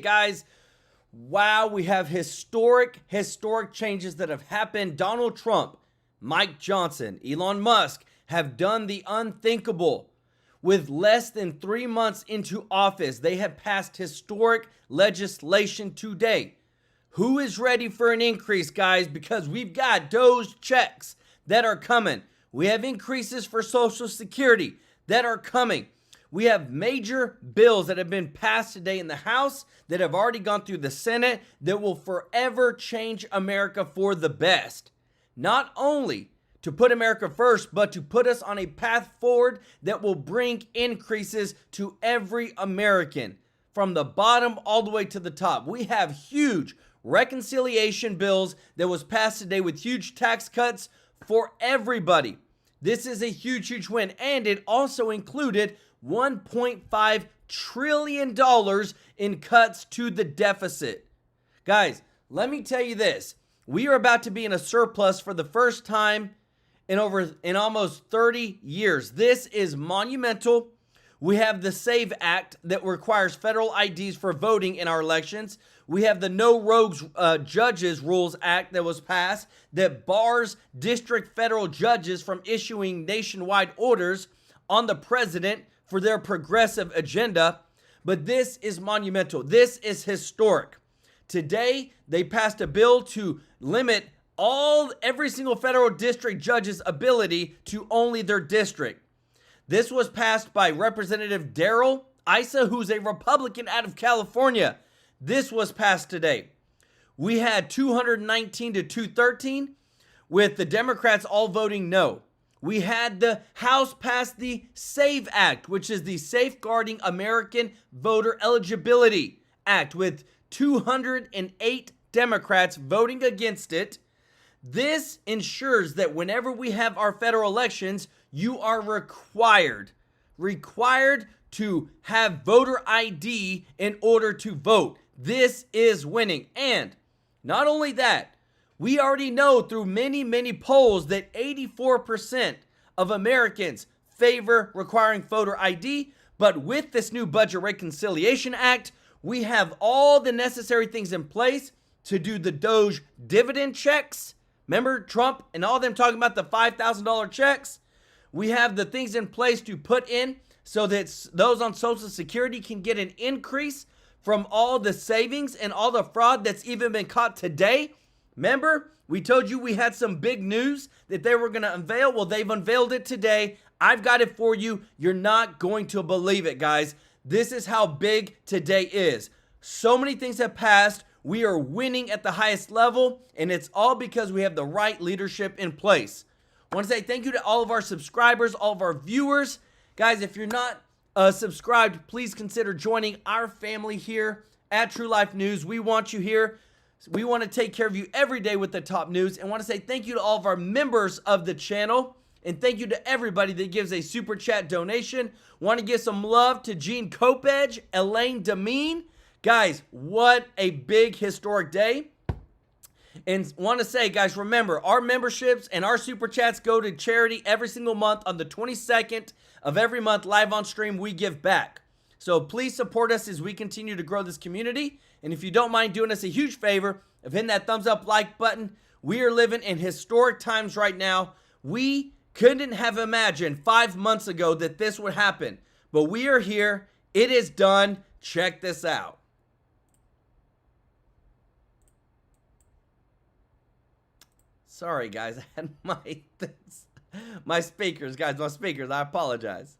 guys. Wow, we have historic changes that have happened. Donald Trump, Mike Johnson, Elon Musk have done the unthinkable. With less than 3 months into office, they have passed historic legislation today. Who is ready for an increase, guys? Because we've got DOGE checks that are coming. We have increases for Social Security that are coming. We have major bills that have been passed today in the House that have already gone through the Senate that will forever change America for the best. Not only to put America first, but to put us on a path forward that will bring increases to every American from the bottom all the way to the top. We have huge reconciliation bills that was passed today with huge tax cuts for everybody. This is a huge win, and it also included $1.5 trillion in cuts to the deficit. Guys, let me tell you this. We are about to be in a surplus for the first time in almost 30 years. This is monumental. We have the SAVE Act that requires federal IDs for voting in our elections. We have the No Rogues Judges Rules Act that was passed that bars district federal judges from issuing nationwide orders on the president for their progressive agenda. But this is monumental. This is historic. Today, they passed a bill to limit every single federal district judge's ability to only their district. This was passed by Representative Darrell Issa, who's a Republican out of California. This was passed today. We had 219 to 213 with the Democrats all voting no. We had the House pass the SAVE Act, which is the Safeguarding American Voter Eligibility Act, with 208 Democrats voting against it. This ensures that whenever we have our federal elections, you are required to have voter ID in order to vote. This is winning. And not only that, we already know through many polls that 84% of Americans favor requiring voter ID. But with this new Budget Reconciliation Act, we have all the necessary things in place to do the DOGE dividend checks. Remember Trump and all them talking about the $5,000 checks? We have the things in place to put in so that those on Social Security can get an increase from all the savings and all the fraud that's even been caught today. Remember, we told you we had some big news that they were going to unveil. Well, they've unveiled it today. I've got it for you. You're not going to believe it, guys. This is how big today is. So many things have passed. We are winning at the highest level, and it's all because we have the right leadership in place. I want to say thank you to all of our subscribers, all of our viewers. Guys, if you're not subscribed, please consider joining our family here at TrueLife News. We want you here. We want to take care of you every day with the top news, and want to say thank you to all of our members of the channel, and thank you to everybody that gives a super chat donation. Want to give some love to Gene Kopedge, Elaine Demeen. Guys, what a big historic day. And want to say, guys, remember, our memberships and our super chats go to charity every single month. On the 22nd of every month, live on stream, we give back. So please support us as we continue to grow this community. And if you don't mind doing us a huge favor of hitting that thumbs up like button, we are living in historic times right now. We couldn't have imagined 5 months ago that this would happen. But we are here. It is done. Check this out. Sorry, guys. I had my speakers, guys. My speakers. I apologize.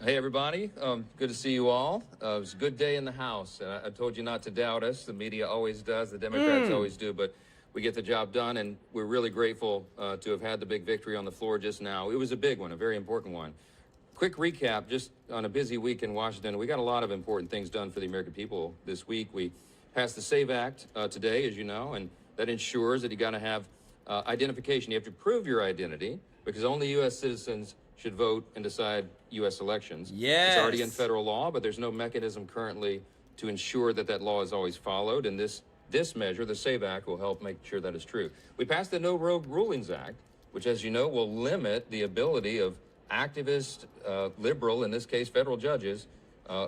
Hey, everybody. Good to see you all. It was a good day in the House. I told you not to doubt us. The media always does. The Democrats always do. But we get the job done, and we're really grateful to have had the big victory on the floor just now. It was a big one, a very important one. Quick recap, just on a busy week in Washington, we got a lot of important things done for the American people this week. We passed the SAVE Act today, as you know, and that ensures that you got to have identification. You have to prove your identity because only U.S. citizens should vote and decide U.S. elections. Yes. It's already in federal law, but there's no mechanism currently to ensure that that law is always followed. And this measure, the SAVE Act, will help make sure that is true. We passed the No Rogue Rulings Act, which, as you know, will limit the ability of activist, liberal, in this case, federal judges,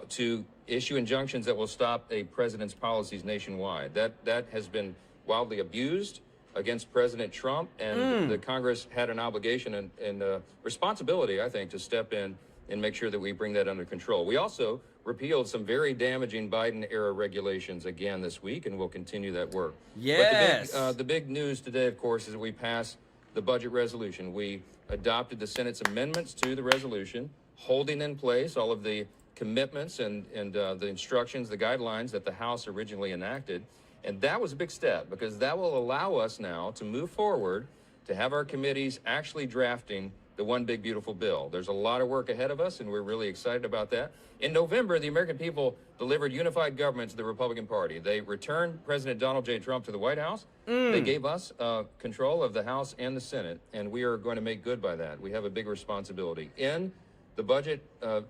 to issue injunctions that will stop a president's policies nationwide. That has been wildly abused against President Trump, and the Congress had an obligation and responsibility, I think, to step in and make sure that we bring that under control. We also repealed some very damaging Biden-era regulations again this week, and we'll continue that work. Yes. But the big news today, of course, is that we passed the budget resolution. We adopted the Senate's amendments to the resolution, holding in place all of the commitments and the instructions, the guidelines that the House originally enacted. And that was a big step, because that will allow us now to move forward, to have our committees actually drafting the one big beautiful bill. There's a lot of work ahead of us, and we're really excited about that. In November, the American people delivered unified government to the Republican Party. They returned President Donald J. Trump to the White House. They gave us control of the House and the Senate, and we are going to make good by that. We have a big responsibility. In the budget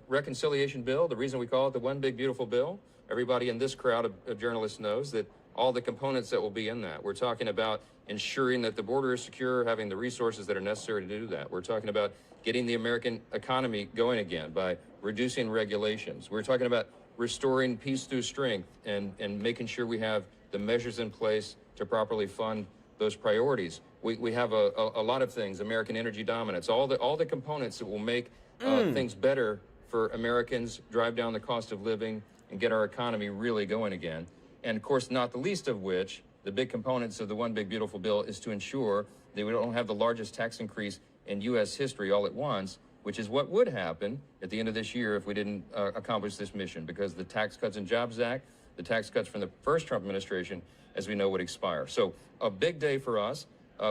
reconciliation bill, the reason we call it the one big beautiful bill, everybody in this crowd of journalists knows that all the components that will be in that. We're talking about ensuring that the border is secure, having the resources that are necessary to do that. We're talking about getting the American economy going again by reducing regulations. We're talking about restoring peace through strength and making sure we have the measures in place to properly fund those priorities. We have a lot of things, American energy dominance, all the components that will make things better for Americans, drive down the cost of living, and get our economy really going again. And of course, not the least of which, the big components of the one big beautiful bill is to ensure that we don't have the largest tax increase in U.S. history all at once, which is what would happen at the end of this year if we didn't accomplish this mission, because the Tax Cuts and Jobs Act, the tax cuts from the first Trump administration, as we know, would expire. So a big day for us.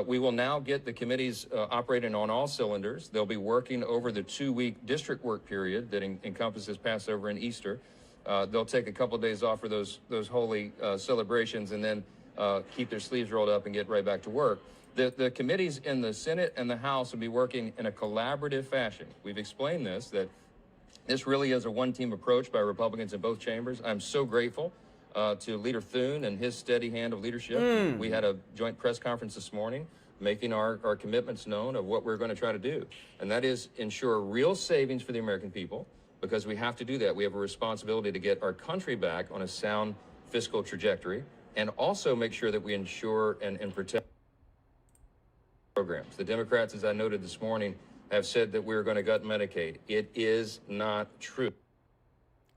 We will now get the committees operating on all cylinders. They'll be working over the 2-week district work period that encompasses Passover and Easter. They'll take a couple of days off for those holy celebrations, and then keep their sleeves rolled up and get right back to work. The committees in the Senate and the House will be working in a collaborative fashion. We've explained this, that this really is a one-team approach by Republicans in both chambers. I'm so grateful to Leader Thune and his steady hand of leadership. We had a joint press conference this morning making our commitments known of what we're going to try to do. And that is ensure real savings for the American people, because we have to do that. We have a responsibility to get our country back on a sound fiscal trajectory, and also make sure that we ensure and protect programs. The Democrats, as I noted this morning, have said that we're going to gut Medicaid. It is not true.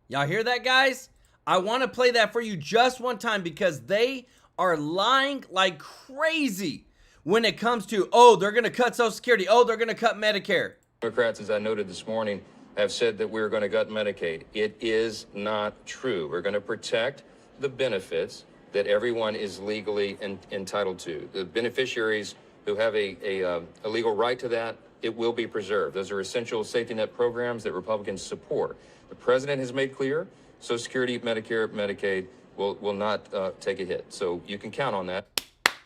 Y'all hear that, guys? I want to play that for you just one time, because they are lying like crazy when it comes to, oh, they're going to cut Social Security. Oh, they're going to cut Medicare. Democrats, as I noted this morning, have said that we're going to gut Medicaid. It is not true. We're going to protect the benefits that everyone is legally entitled to. The beneficiaries who have a legal right to that, it will be preserved. Those are essential safety net programs that Republicans support. The president has made clear Social Security, Medicare, Medicaid will not take a hit. So you can count on that.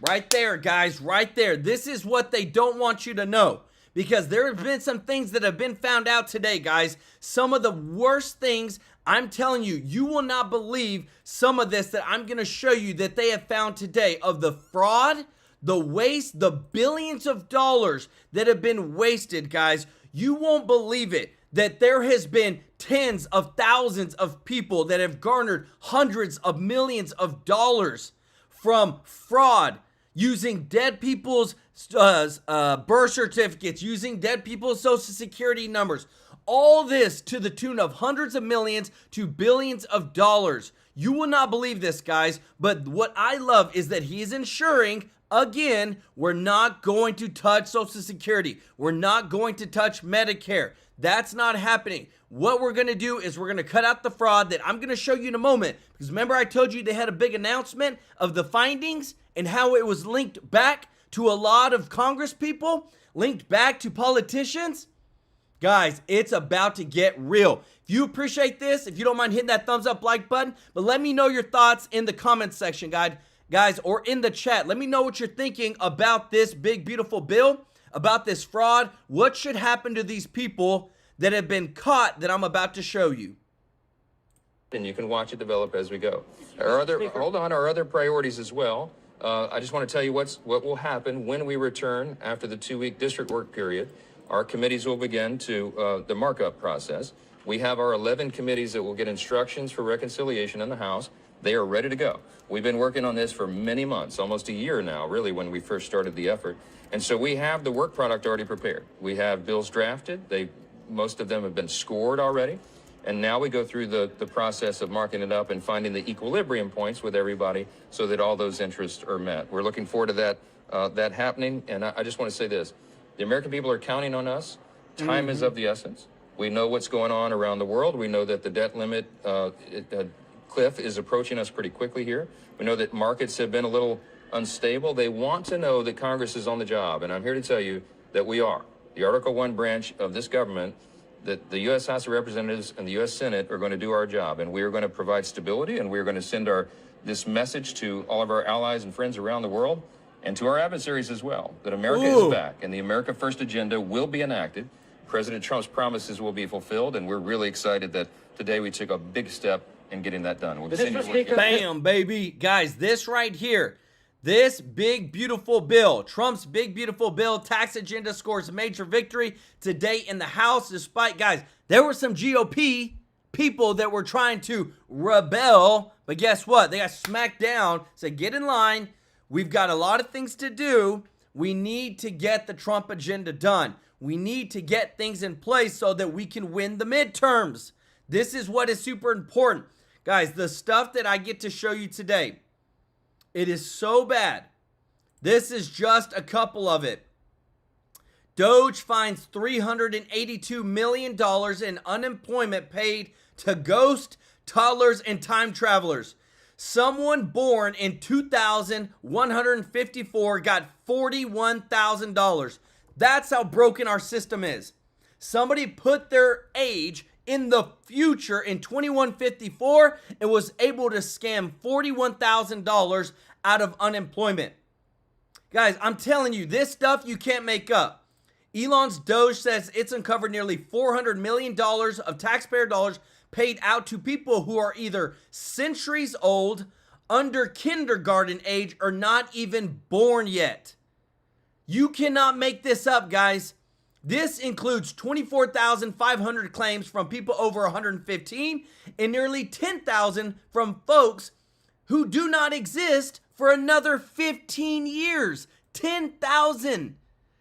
Right there, guys, right there. This is what they don't want you to know, because there have been some things that have been found out today, guys. Some of the worst things, I'm telling you, you will not believe some of this that I'm going to show you that they have found today, of the fraud, the waste, the billions of dollars that have been wasted, guys. You won't believe it, that there has been tens of thousands of people that have garnered hundreds of millions of dollars from fraud, using dead people's birth certificates, using dead people's social security numbers. All this to the tune of hundreds of millions to billions of dollars. You will not believe this, guys, but what I love is that he is ensuring, again, we're not going to touch Social Security. We're not going to touch Medicare. That's not happening. What we're going to do is we're going to cut out the fraud that I'm going to show you in a moment. Because remember, I told you they had a big announcement of the findings and how it was linked back to a lot of Congress people, linked back to politicians. Guys, it's about to get real. If you appreciate this, if you don't mind hitting that thumbs up like button, but let me know your thoughts in the comments section, guys, or in the chat. Let me know what you're thinking about this big, beautiful bill, about this fraud. What should happen to these people that have been caught that I'm about to show you? And you can watch it develop as we go. Our other priorities as well. I just want to tell you what will happen when we return after the 2-week district work period. Our committees will begin the markup process. We have our 11 committees that will get instructions for reconciliation in the House. They are ready to go. We've been working on this for many months, almost a year now, really, when we first started the effort. And so we have the work product already prepared. We have bills drafted. Most of them have been scored already. And now we go through the process of marking it up and finding the equilibrium points with everybody so that all those interests are met. We're looking forward to that happening. And I just want to say this. The American people are counting on us. Time is of the essence. We know what's going on around the world. We know that the debt limit cliff is approaching us pretty quickly here. We know that markets have been a little unstable. They want to know that Congress is on the job. And I'm here to tell you that we are. The Article 1 branch of this government, that the U.S. House of Representatives and the U.S. Senate are going to do our job. And we are going to provide stability, and we're going to send this message to all of our allies and friends around the world and to our adversaries as well, that America is back and the America First agenda will be enacted. President Trump's promises will be fulfilled, and we're really excited that today we took a big step in getting that done. We'll continue to work. Bam, baby. Guys, this right here, this big, beautiful bill, Trump's big, beautiful bill, tax agenda scores a major victory today in the House, despite, guys, there were some GOP people that were trying to rebel, but guess what? They got smacked down, said, get in line. We've got a lot of things to do. We need to get the Trump agenda done. We need to get things in place so that we can win the midterms. This is what is super important. Guys, the stuff that I get to show you today, it is so bad. This is just a couple of it. DOGE finds $382 million in unemployment paid to ghost, toddlers, and time travelers. Someone born in 2154 got $41,000. That's how broken our system is. Somebody put their age in the future in 2154 and was able to scam $41,000 out of unemployment. Guys, I'm telling you, this stuff you can't make up. Elon's DOGE says it's uncovered nearly $400 million of taxpayer dollars paid out to people who are either centuries old, under kindergarten age, or not even born yet. You cannot make this up, guys. This includes 24,500 claims from people over 115 and nearly 10,000 from folks who do not exist for another 15 years. 10,000.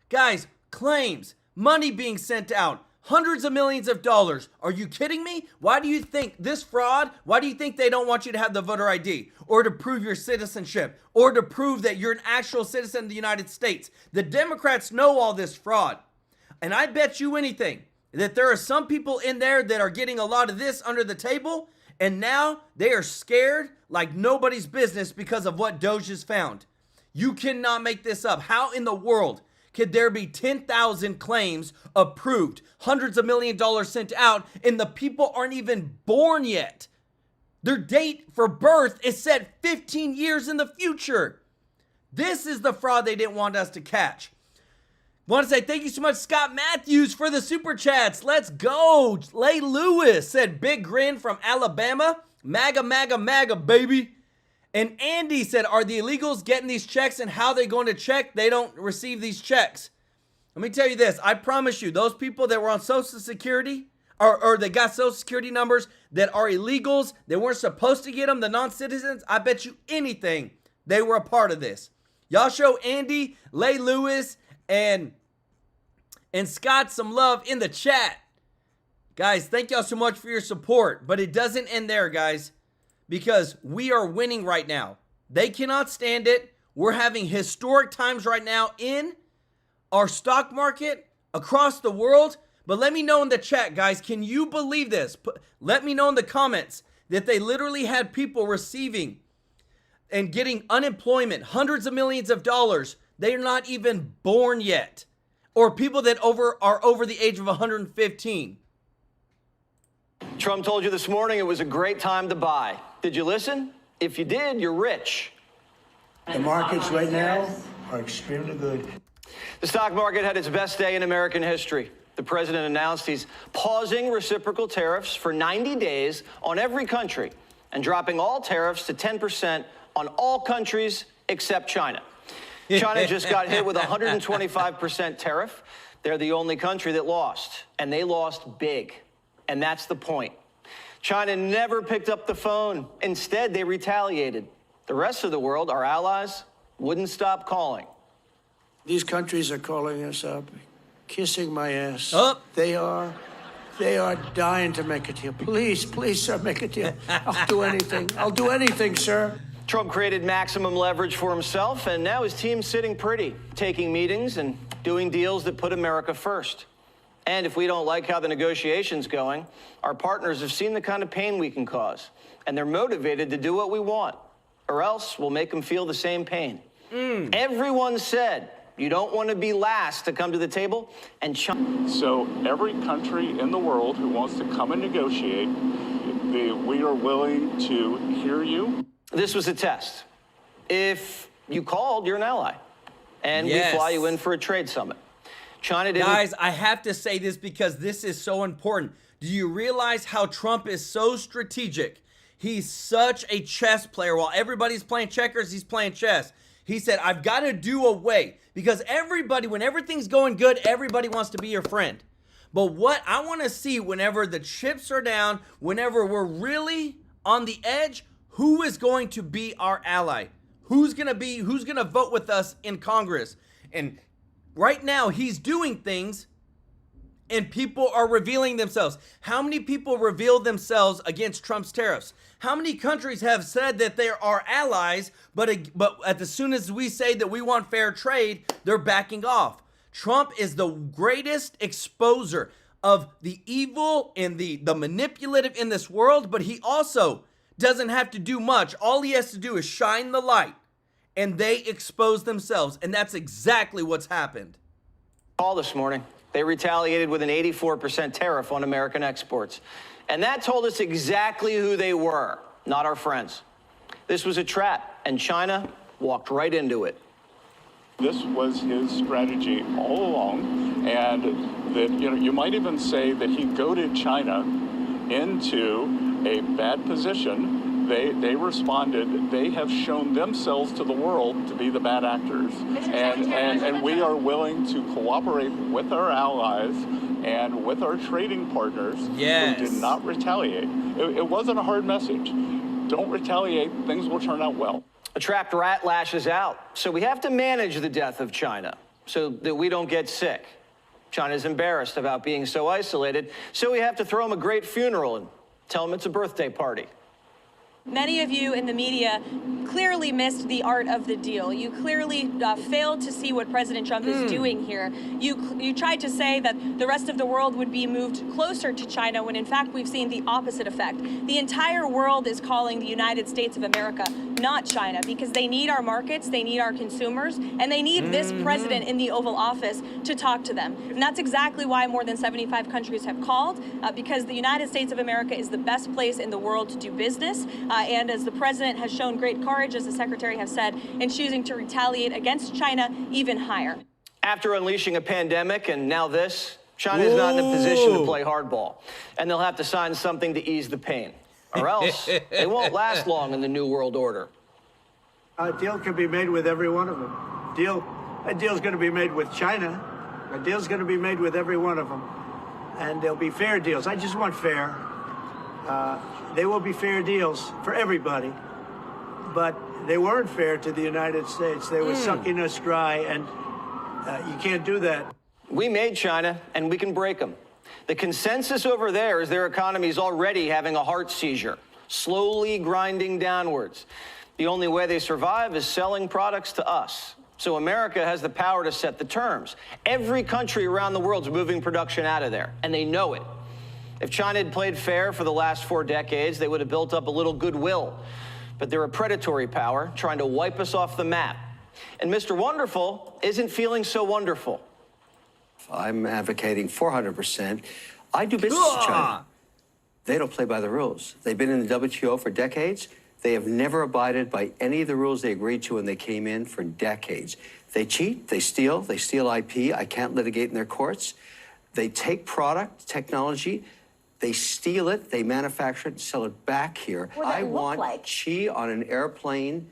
Guys, claims, money being sent out, hundreds of millions of dollars. Are you kidding me? Why do you think this fraud? Why do you think they don't want you to have the voter ID or to prove your citizenship or to prove that you're an actual citizen of the United States? The Democrats know all this fraud. And I bet you anything that there are some people in there that are getting a lot of this under the table, and now they are scared like nobody's business because of what DOGE has found. You cannot make this up. How in the world could there be 10,000 claims approved, hundreds of millions of dollars sent out, and the people aren't even born yet? Their date for birth is set 15 years in the future. This is the fraud they didn't want us to catch. Want to say thank you so much, Scott Matthews, for the super chats. Let's go. Lay Lewis said, big grin from Alabama. MAGA, MAGA, MAGA, baby. And Andy said, are the illegals getting these checks, and how they going to check? They don't receive these checks. Let me tell you this. I promise you, those people that were on Social Security or they got Social Security numbers that are illegals, they weren't supposed to get them, the non-citizens, I bet you anything they were a part of this. Y'all show Andy, Lay Lewis, and Scott some love in the chat. Guys, thank y'all so much for your support. But it doesn't end there, guys, because we are winning right now. They cannot stand it. We're having historic times right now in our stock market across the world. But let me know in the chat, guys, can you believe this? Let me know in the comments that they literally had people receiving and getting unemployment, hundreds of millions of dollars. They're not even born yet. Or people that are over the age of 115. Trump told you this morning it was a great time to buy. Did you listen? If you did, you're rich. The markets right now are extremely good. The stock market had its best day in American history. The president announced he's pausing reciprocal tariffs for 90 days on every country and dropping all tariffs to 10% on all countries except China. China just got hit with a 125% tariff. They're the only country that lost, and they lost big. And that's the point. China never picked up the phone. Instead, they retaliated. The rest of the world, our allies, wouldn't stop calling. These countries are calling us up, kissing my ass. Up. They are dying to make a deal. Please, please, sir, make a deal. I'll do anything. I'll do anything, sir. Trump created maximum leverage for himself, and now his team's sitting pretty, taking meetings and doing deals that put America first. And if we don't like how the negotiation's going, our partners have seen the kind of pain we can cause, and they're motivated to do what we want, or else we'll make them feel the same pain. Everyone said you don't want to be last to come to the table, and China. So every country in the world who wants to come and negotiate, we are willing to hear you. This was a test. If you called, you're an ally, and we fly you in for a trade summit. China didn't. Guys, I have to say this because this is so important. Do you realize how Trump is so strategic? He's such a chess player. While everybody's playing checkers, he's playing chess. He said, I've got to do away, because everybody, when everything's going good, everybody wants to be your friend. But what I want to see whenever the chips are down, whenever we're really on the edge, who is going to be our ally? Who's going to vote with us in Congress? And right now, he's doing things and people are revealing themselves. How many people revealed themselves against Trump's tariffs? How many countries have said that they are allies, but as soon as we say that we want fair trade, they're backing off? Trump is the greatest exposer of the evil and the manipulative in this world, but he also doesn't have to do much. All he has to do is shine the light, and they expose themselves, and that's exactly what's happened. Call this morning. They retaliated with an 84% tariff on American exports. And that told us exactly who they were, not our friends. This was a trap, and China walked right into it. This was his strategy all along, and that you might even say that he'd goaded China into a bad position. They responded. They have shown themselves to the world to be the bad actors, and we are willing to cooperate with our allies and with our trading partners who did not retaliate. It wasn't a hard message. Don't retaliate. Things will turn out well. A trapped rat lashes out. So we have to manage the death of China so that we don't get sick. China's embarrassed about being so isolated, so we have to throw them a great funeral and tell them it's a birthday party. Many of you in the media clearly missed the art of the deal. You clearly failed to see what President Trump is doing here. You tried to say that the rest of the world would be moved closer to China when in fact we've seen the opposite effect. The entire world is calling the United States of America, not China, because they need our markets, they need our consumers, and they need this president in the Oval Office to talk to them. And that's exactly why more than 75 countries have called, because the United States of America is the best place in the world to do business. And as the president has shown great courage, as the secretary has said, in choosing to retaliate against China even higher. After unleashing a pandemic and now this, China is not in a position to play hardball. And they'll have to sign something to ease the pain. Or else they won't last long in the New World Order. A deal can be made with every one of them. A deal's going to be made with China. A deal's going to be made with every one of them. And there'll be fair deals. I just want fair. They will be fair deals for everybody, but they weren't fair to the United States. They were sucking us dry, and you can't do that. We made China, and we can break them. The consensus over there is their economy is already having a heart seizure, slowly grinding downwards. The only way they survive is selling products to us. So America has the power to set the terms. Every country around the world is moving production out of there, and they know it. If China had played fair for the last 4 decades, they would have built up a little goodwill. But they're a predatory power trying to wipe us off the map. And Mr. Wonderful isn't feeling so wonderful. I'm advocating 400%. I do business with China. They don't play by the rules. They've been in the WTO for decades. They have never abided by any of the rules they agreed to when they came in for decades. They cheat, they steal IP. I can't litigate in their courts. They take product, technology, they steal it, they manufacture it, and sell it back here. I want Xi on an airplane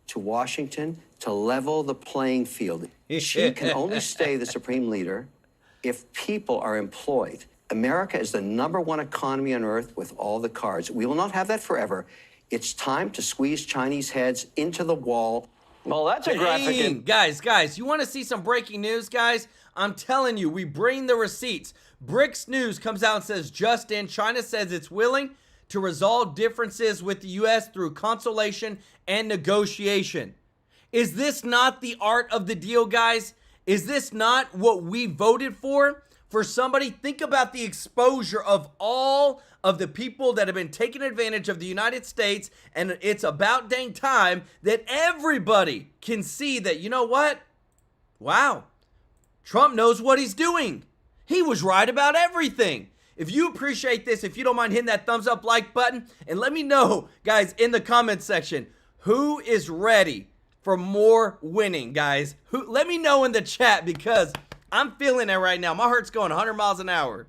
to Washington to level the playing field. Xi can only stay the supreme leader if people are employed. America is the #1 economy on earth with all the cards. We will not have that forever. It's time to squeeze Chinese heads into the wall. Well, that's a graphic. Dang. Guys, you want to see some breaking news, guys? I'm telling you, we bring the receipts. BRICS News comes out and says, just in, China says it's willing to resolve differences with the U.S. through consultation and negotiation. Is this not the art of the deal, guys? Is this not what we voted for? For somebody, think about the exposure of all of the people that have been taking advantage of the United States, and it's about dang time that everybody can see that, you know what? Wow, Trump knows what he's doing. He was right about everything. If you appreciate this, if you don't mind hitting that thumbs up like button, and let me know, guys, in the comment section, who is ready for more winning, guys? Let me know in the chat, because I'm feeling it right now. My heart's going 100 miles an hour.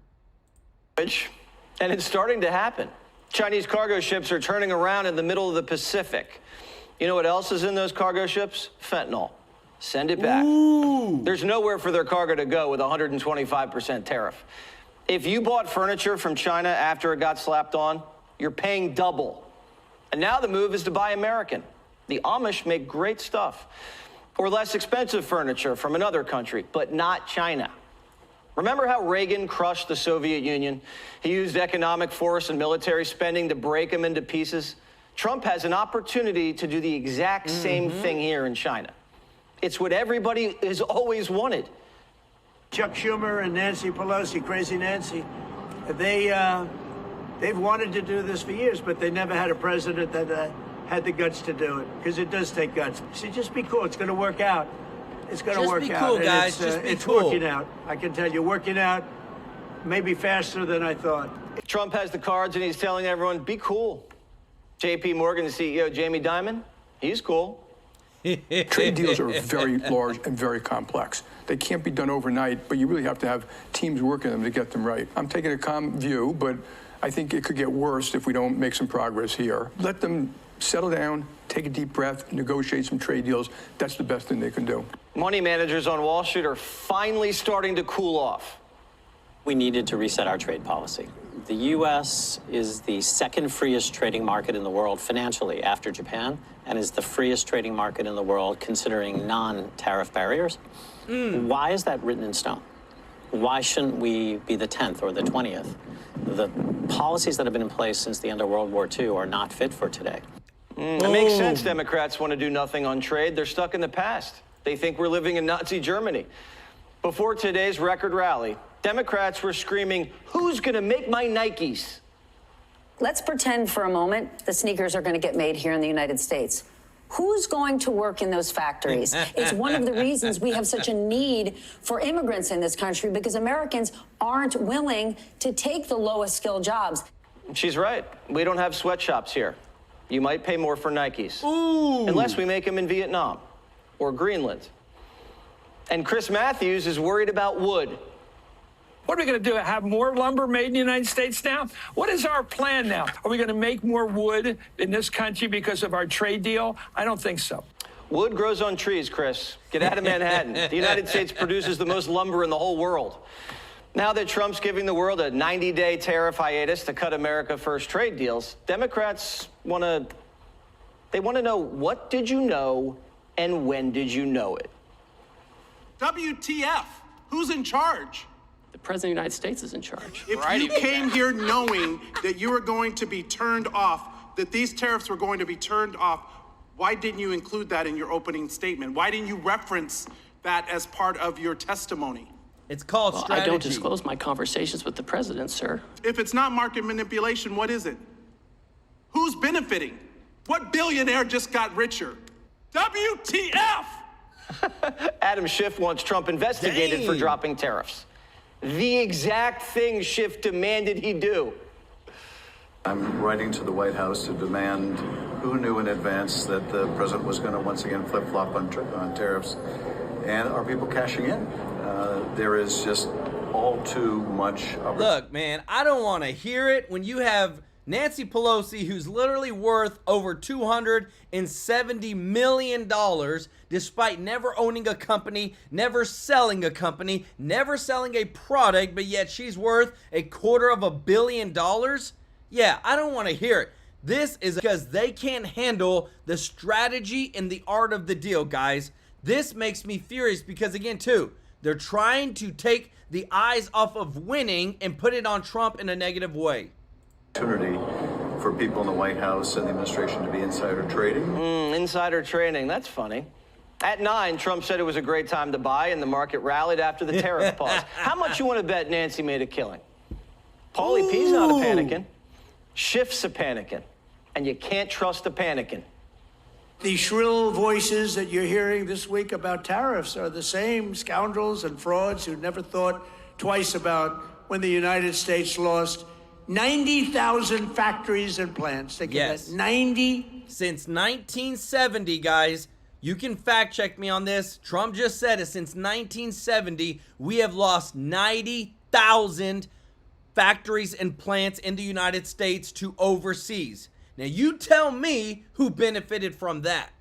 And it's starting to happen. Chinese cargo ships are turning around in the middle of the Pacific. You know what else is in those cargo ships? Fentanyl. Send it back. Ooh. There's nowhere for their cargo to go with a 125% tariff. If you bought furniture from China after it got slapped on, you're paying double. And now the move is to buy American. The Amish make great stuff. Or less expensive furniture from another country, but not China. Remember how Reagan crushed the Soviet Union? He used economic force and military spending to break them into pieces. Trump has an opportunity to do the exact same thing here in China. It's what everybody has always wanted. Chuck Schumer and Nancy Pelosi, Crazy Nancy, they've wanted to do this for years, but they never had a president that had the guts to do it, because it does take guts. So just be cool. It's going to work out. It's going to work out. Just be cool, guys. Just be cool. It's working out. I can tell you, working out maybe faster than I thought. Trump has the cards, and he's telling everyone, be cool. JP Morgan, the CEO, Jamie Dimon, he's cool. Trade deals are very large and very complex. They can't be done overnight, but you really have to have teams working them to get them right. I'm taking a calm view, but I think it could get worse if we don't make some progress here. Let them settle down, take a deep breath, negotiate some trade deals. That's the best thing they can do. Money managers on Wall Street are finally starting to cool off. We needed to reset our trade policy. The U.S. is the second freest trading market in the world financially after Japan, and is the freest trading market in the world considering non-tariff barriers. Why is that written in stone? Why shouldn't we be the 10th or the 20th? The policies that have been in place since the end of World War II are not fit for today. It makes sense Democrats want to do nothing on trade. They're stuck in the past. They think we're living in Nazi Germany. Before today's record rally, Democrats were screaming, who's going to make my Nikes? Let's pretend for a moment the sneakers are going to get made here in the United States. Who's going to work in those factories? It's one of the reasons we have such a need for immigrants in this country, because Americans aren't willing to take the lowest skilled jobs. She's right. We don't have sweatshops here. You might pay more for Nikes. Ooh. Unless we make them in Vietnam or Greenland. And Chris Matthews is worried about wood. What are we going to do? Have more lumber made in the United States now? What is our plan now? Are we going to make more wood in this country because of our trade deal? I don't think so. Wood grows on trees, Chris. Get out of Manhattan. The United States produces the most lumber in the whole world. Now that Trump's giving the world a 90-day tariff hiatus to cut America first trade deals, Democrats want to know, what did you know and when did you know it? WTF? Who's in charge? The President of the United States is in charge. If you came here knowing that you were going to be turned off, that these tariffs were going to be turned off, why didn't you include that in your opening statement? Why didn't you reference that as part of your testimony? It's called strategy. I don't disclose my conversations with the president, sir. If it's not market manipulation, what is it? Who's benefiting? What billionaire just got richer? WTF? Adam Schiff wants Trump investigated for dropping tariffs. The exact thing Schiff demanded he do. I'm writing to the White House to demand who knew in advance that the president was going to once again flip-flop on tariffs, and are people cashing in? There is just all too much. Look, man, I don't want to hear it when you have Nancy Pelosi, who's literally worth over $270 million, despite never owning a company, never selling a company, never selling a product, but yet she's worth $250 million. Yeah, I don't want to hear it. This is because they can't handle the strategy and the art of the deal, guys. This makes me furious because, again, too, they're trying to take the eyes off of winning and put it on Trump in a negative way. Opportunity for people in the White House and the administration to be insider trading. Insider trading, that's funny. At 9, Trump said it was a great time to buy, and the market rallied after the tariff pause. How much you want to bet Nancy made a killing? Paulie P's not a panicking. Schiff's a panicking. And you can't trust a panicking. The shrill voices that you're hearing this week about tariffs are the same scoundrels and frauds who never thought twice about when the United States lost 90,000 factories and plants. Think yes. of that. 90. Since 1970, guys, you can fact check me on this. Trump just said it. Since 1970, we have lost 90,000 factories and plants in the United States to overseas. Now, you tell me who benefited from that.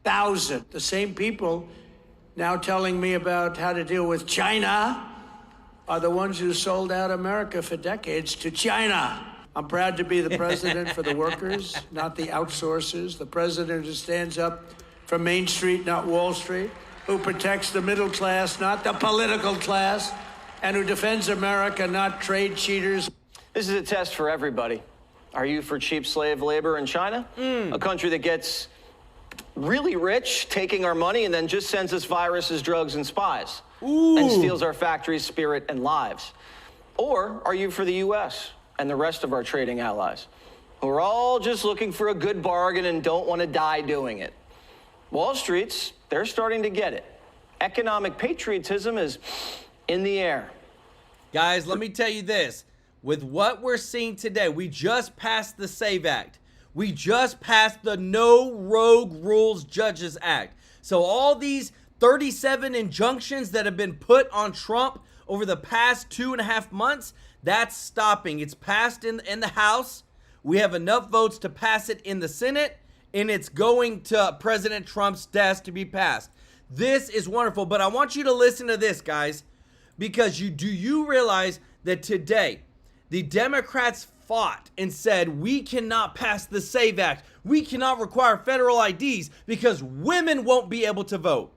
1,000. The same people now telling me about how to deal with China are the ones who sold out America for decades to China. I'm proud to be the president for the workers, not the outsourcers. The president who stands up for Main Street, not Wall Street, who protects the middle class, not the political class, and who defends America, not trade cheaters. This is a test for everybody. Are you for cheap slave labor in China? A country that gets really rich taking our money and then just sends us viruses, drugs, and spies. And steals our factories, spirit, and lives? Or are you for the U.S. and the rest of our trading allies, who are all just looking for a good bargain and don't want to die doing it? Wall Street's, they're starting to get it. Economic patriotism is in the air. Guys, let me tell you this. With what we're seeing today, we just passed the SAVE Act. We just passed the No Rogue Rules Judges Act. So all these 37 injunctions that have been put on Trump over the past 2.5 months, that's stopping. It's passed in the House. We have enough votes to pass it in the Senate, and it's going to President Trump's desk to be passed. This is wonderful, but I want you to listen to this, guys, because do you realize that today the Democrats fought and said, we cannot pass the SAVE Act. We cannot require federal IDs because women won't be able to vote.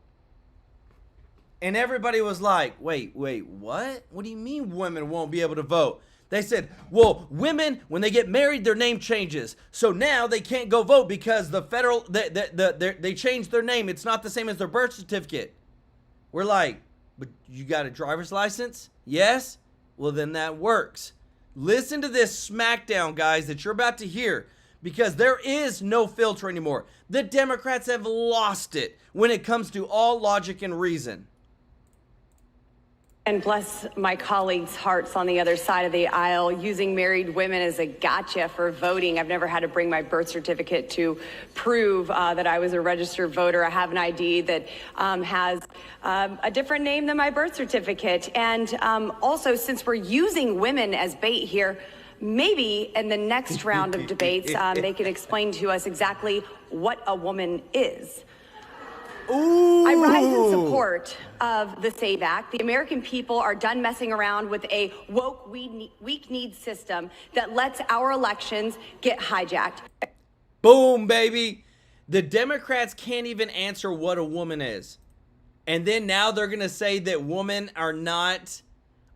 And everybody was like, wait, what? What do you mean women won't be able to vote? They said, well, women, when they get married, their name changes. So now they can't go vote because the federal, they changed their name. It's not the same as their birth certificate. We're like, but you got a driver's license? Yes? Well, then that works. Listen to this smackdown, guys, that you're about to hear, because there is no filter anymore. The Democrats have lost it when it comes to all logic and reason. And bless my colleagues' hearts on the other side of the aisle, using married women as a gotcha for voting. I've never had to bring my birth certificate to prove that I was a registered voter. I have an ID that has a different name than my birth certificate. And also, since we're using women as bait here, maybe in the next round of debates, they can explain to us exactly what a woman is. I rise in support of the SAVE Act. The American people are done messing around with a woke, weak needs system that lets our elections get hijacked. Boom, baby. The Democrats can't even answer what a woman is. And then now they're going to say that women are not,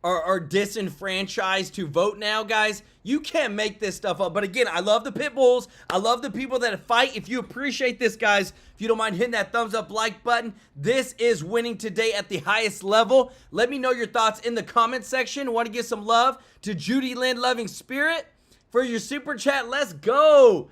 are disenfranchised to vote now, guys. You can't make this stuff up. But again, I love the pit bulls. I love the people that fight. If you appreciate this, guys, if you don't mind hitting that thumbs up like button, this is winning today at the highest level. Let me know your thoughts in the comment section. Want to give some love to Judy Lynn Loving Spirit for your super chat. Let's go.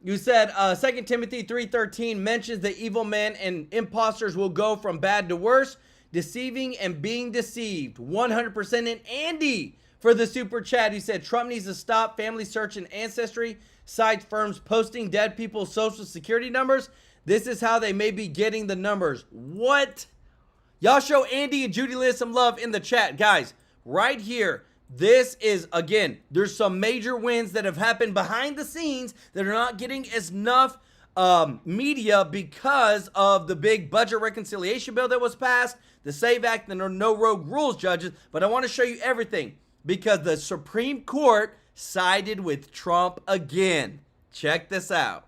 You said 2 Timothy 3:13 mentions that evil men and imposters will go from bad to worse, deceiving and being deceived. 100%. And Andy for the super chat, he said Trump needs to stop family search and ancestry site firms posting dead people's social security numbers. This is how they may be getting the numbers. What? Y'all show Andy and Judy Lynn some love in the chat. Guys, right here, This is, again, there's some major wins that have happened behind the scenes that are not getting enough media because of the big budget reconciliation bill that was passed, the SAVE Act, and the No Rogue Rules judges. But I want to show you everything because the Supreme Court sided with Trump again. Check this out.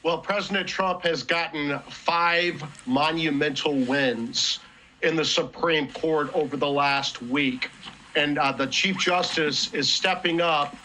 Well, President Trump has gotten 5 monumental wins in the Supreme Court over the last week. And the Chief Justice is stepping up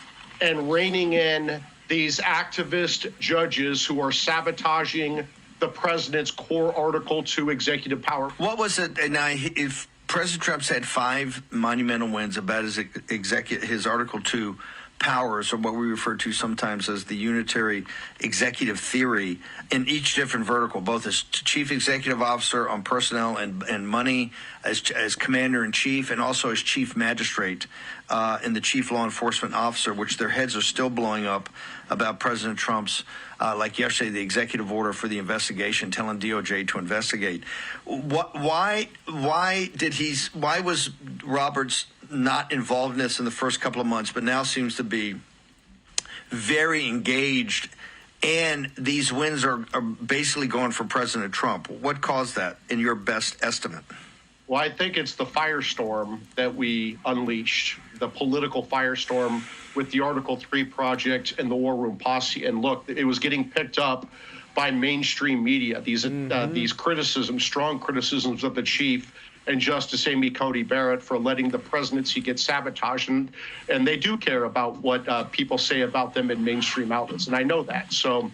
and reining in these activist judges who are sabotaging the president's core Article 2 executive power. What was it? Now, if President Trump's had 5 monumental wins about his Article 2 powers, or what we refer to sometimes as the unitary executive theory, in each different vertical, both as chief executive officer on personnel and money, as commander in chief, and also as chief magistrate and the chief law enforcement officer, which their heads are still blowing up about President Trump's, like yesterday, the executive order for the investigation telling DOJ to investigate. Why was Roberts not involved in this in the first couple of months, but now seems to be very engaged, and these wins are basically going for President Trump? What caused that, in your best estimate? Well, I think it's the firestorm that we unleashed, the political firestorm with the Article 3 project and the War Room Posse. And look, it was getting picked up by mainstream media, these criticisms, strong criticisms of the chief and Justice Amy Coney Barrett for letting the presidency get sabotaged. And they do care about what people say about them in mainstream outlets. And I know that. So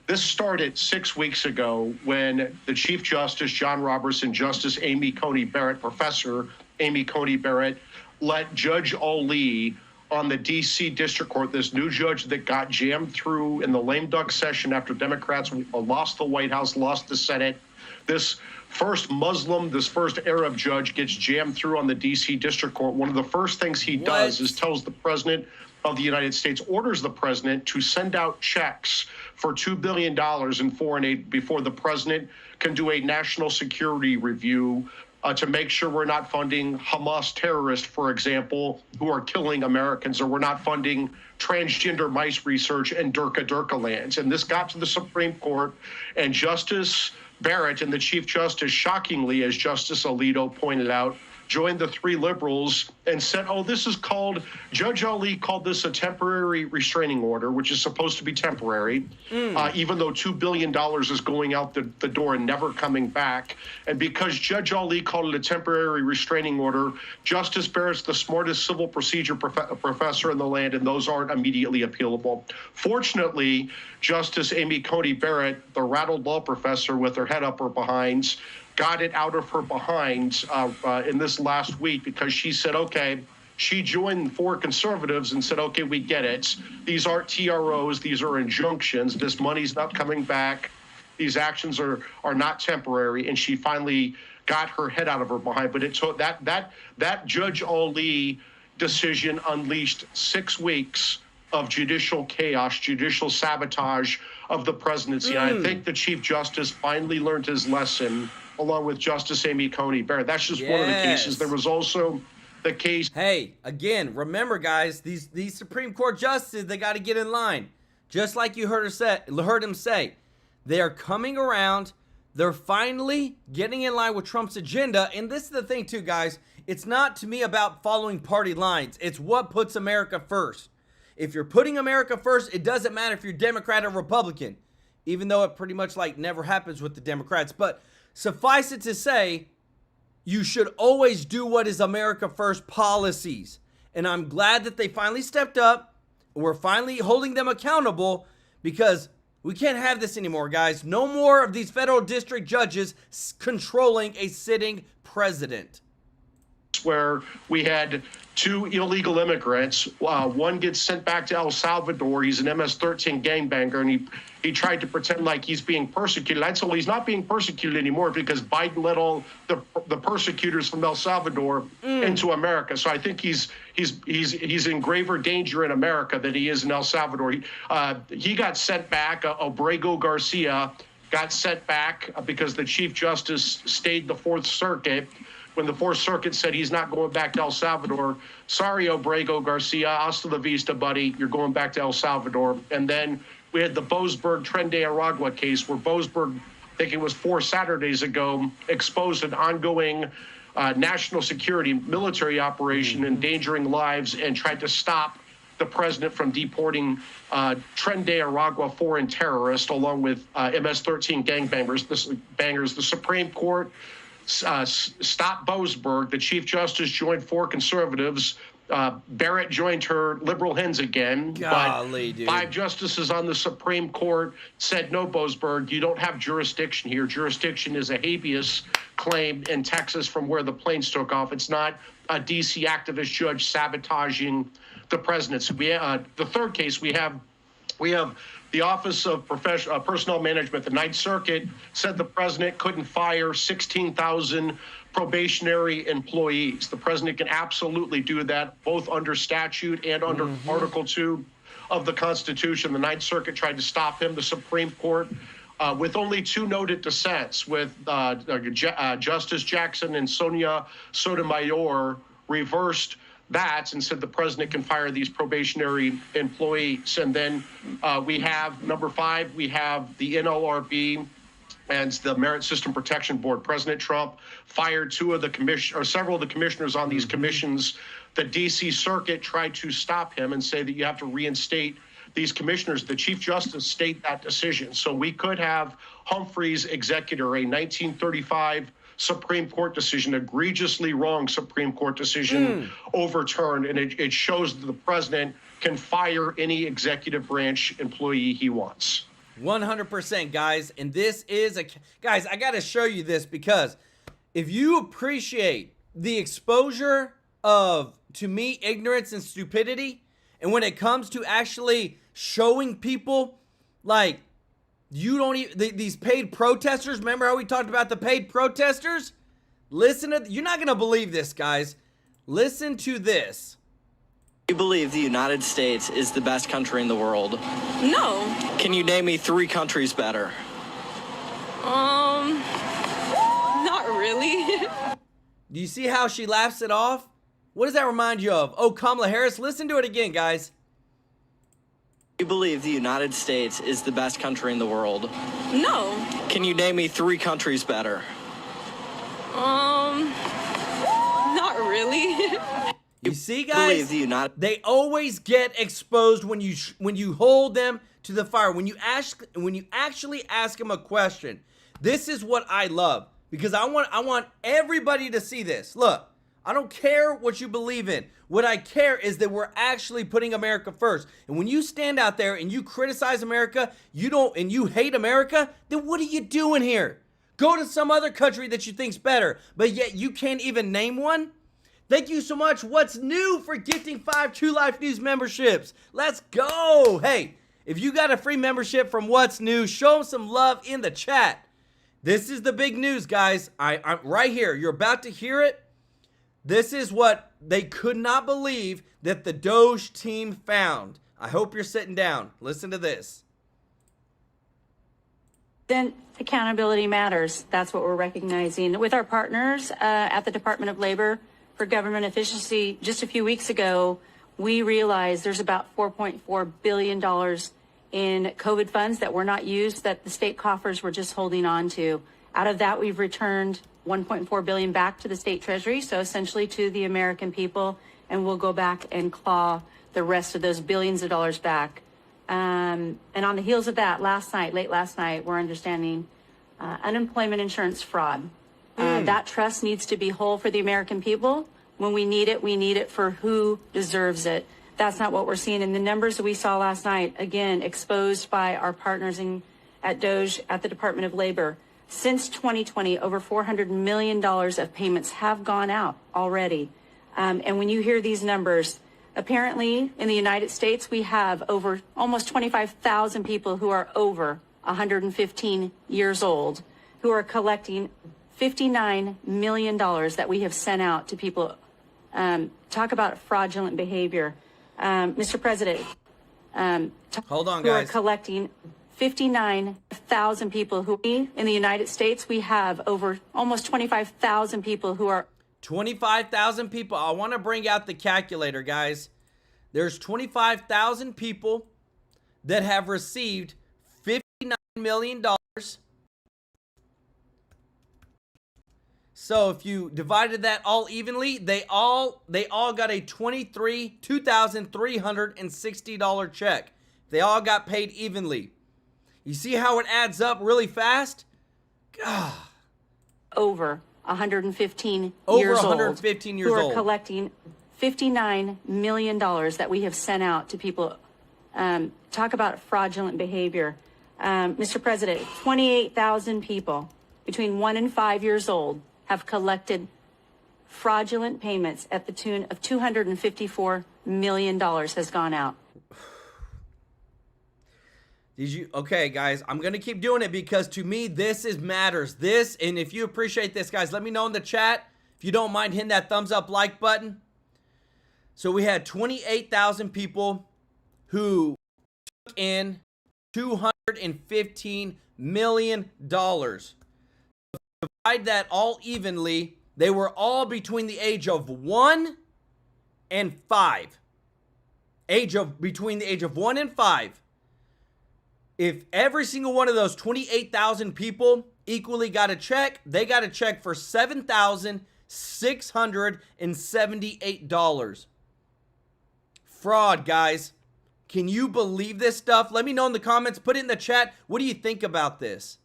this started 6 weeks ago when the Chief Justice, John Roberts, and Justice Amy Coney Barrett, Professor Amy Coney Barrett, let Judge Ali on the D.C. District Court, this new judge that got jammed through in the lame duck session after Democrats lost the White House, lost the Senate. This first Muslim, this first Arab judge gets jammed through on the D.C. District Court. One of the first things he does is tells the president of the United States, orders the president to send out checks for $2 billion in foreign aid before the president can do a national security review to make sure we're not funding Hamas terrorists, for example, who are killing Americans, or we're not funding transgender mice research in Durka lands. And this got to the Supreme Court, and Justice Barrett and the Chief Justice, shockingly, as Justice Alito pointed out, joined the 3 liberals and said, oh, this is called, Judge Ali called this a temporary restraining order, which is supposed to be temporary, even though $2 billion is going out the door and never coming back. And because Judge Ali called it a temporary restraining order, Justice Barrett's the smartest civil procedure professor in the land, and those aren't immediately appealable. Fortunately, Justice Amy Coney Barrett, the rattled law professor with her head up her behinds, got it out of her behind in this last week, because she said, okay, she joined 4 conservatives and said, okay, we get it. These aren't TROs, these are injunctions. This money's not coming back. These actions are not temporary. And she finally got her head out of her behind. But it took that Judge Ali decision unleashed 6 weeks of judicial chaos, judicial sabotage of the presidency. And I think the Chief Justice finally learned his lesson, along with Justice Amy Coney Barrett. That's just one of the cases. There was also the case. Hey, again, remember, guys, these Supreme Court justices, they got to get in line. Just like you heard him say, they are coming around. They're finally getting in line with Trump's agenda. And this is the thing, too, guys. It's not, to me, about following party lines. It's what puts America first. If you're putting America first, it doesn't matter if you're Democrat or Republican, even though it pretty much never happens with the Democrats. But suffice it to say, you should always do what is America First policies. And I'm glad that they finally stepped up. We're finally holding them accountable, because we can't have this anymore, guys. No more of these federal district judges controlling a sitting president. Where we had 2 illegal immigrants. One gets sent back to El Salvador. He's an MS-13 gangbanger, and he tried to pretend like he's being persecuted. I'd say, well, he's not being persecuted anymore, because Biden let all the persecutors from El Salvador into America. So I think he's in graver danger in America than he is in El Salvador. He got sent back. Obrego Garcia got sent back because the Chief Justice stayed the Fourth Circuit. when the Fourth Circuit said he's not going back to El Salvador. Sorry, Obrego Garcia, hasta la vista, buddy. You're going back to El Salvador. And then we had the Boasberg Tren de Aragua case where Boasberg, I think it was 4 Saturdays ago, exposed an ongoing national security military operation endangering lives and tried to stop the president from deporting Tren de Aragua foreign terrorists along with MS-13 gangbangers. The Supreme Court stopped Boasberg. The Chief Justice joined 4 conservatives. Barrett joined her liberal hens again. Golly, but dude. 5 justices on the Supreme Court said, no, Boasberg, you don't have jurisdiction here. Jurisdiction is a habeas claim in Texas from where the planes took off. It's not a D.C. activist judge sabotaging the presidency. The third case we have the Office of Personnel Management. The Ninth Circuit said the president couldn't fire 16,000 probationary employees. The president can absolutely do that, both under statute and under Article 2 of the Constitution. The Ninth Circuit tried to stop him. The Supreme Court, with only 2 noted dissents, with Justice Jackson and Sonia Sotomayor, reversed that and said the president can fire these probationary employees. And then we have number 5, we have the NLRB and the Merit System Protection Board. President Trump fired several of the commissioners on these commissions. The D.C. Circuit tried to stop him and say that you have to reinstate these commissioners. The Chief Justice stayed that decision. So we could have Humphrey's executor, a 1935 Supreme Court decision, egregiously wrong Supreme Court decision, overturned. And it shows that the president can fire any executive branch employee he wants. 100%, guys. And this is guys, I got to show you this because if you appreciate the exposure of, to me, ignorance and stupidity, and when it comes to actually showing people, like, you don't even, these paid protesters, remember how we talked about the paid protesters? Listen to, you're not going to believe this, guys. Listen to this. Do you believe the United States is the best country in the world? No. Can you name me 3 countries better? Not really. Do you see how she laughs it off? What does that remind you of? Oh, Kamala Harris. Listen to it again, guys. Do you believe the United States is the best country in the world? No. Can you name me 3 countries better? Not really. You see, guys, they always get exposed when you hold them to the fire. When you actually ask them a question. This is what I love because I want everybody to see this. Look, I don't care what you believe in. What I care is that we're actually putting America first. And when you stand out there and you criticize America, and you hate America, then what are you doing here? Go to some other country that you think's better, but yet you can't even name one? Thank you so much. What's new for gifting 5 TrueLife News memberships? Let's go. Hey, if you got a free membership from What's New, show them some love in the chat. This is the big news, guys. I'm right here. You're about to hear it. This is what they could not believe that the DOGE team found. I hope you're sitting down. Listen to this. Then accountability matters. That's what we're recognizing. With our partners at the Department of Labor for Government Efficiency, just a few weeks ago, we realized there's about $4.4 billion in COVID funds that were not used that the state coffers were just holding on to. Out of that, we've returned $1.4 billion back to the state treasury, so essentially to the American people, and we'll go back and claw the rest of those billions of dollars back. And on the heels of that, late last night, we're understanding unemployment insurance fraud. That trust needs to be whole for the American people. When we need it for who deserves it. That's not what we're seeing in the numbers that we saw last night, again, exposed by our partners at DOGE at the Department of Labor. Since 2020, over $400 million of payments have gone out already. And when you hear these numbers, apparently in the United States, we have over almost 25,000 people who are over 115 years old who are collecting $59 million that we have sent out to people. Talk about fraudulent behavior. Mr. President, hold on, who guys. are collecting 59,000 people who in the United States, we have over almost 25,000 people who are. 25,000 people. I want to bring out the calculator, guys. There's 25,000 people that have received $59 million. So if you divided that all evenly, they all got a $2,360 check. They all got paid evenly. You see how it adds up really fast? God. Over 115 years old. Over 115 years who are old. collecting $59 million that we have sent out to people. Talk about fraudulent behavior. Mr. President, 28,000 people between 1 and 5 years old have collected fraudulent payments at the tune of $254 million has gone out. Did you? Okay, guys, I'm going to keep doing it because to me, this matters. This, and if you appreciate this, guys, let me know in the chat. If you don't mind hitting that thumbs up like button. So we had 28,000 people who took in $215 million. Divide that all evenly, they were all between the age of 1 and 5. Between the age of 1 and 5. If every single one of those 28,000 people equally got a check, they got a check for $7,678. Fraud, guys. Can you believe this stuff? Let me know in the comments. Put it in the chat. What do you think about this?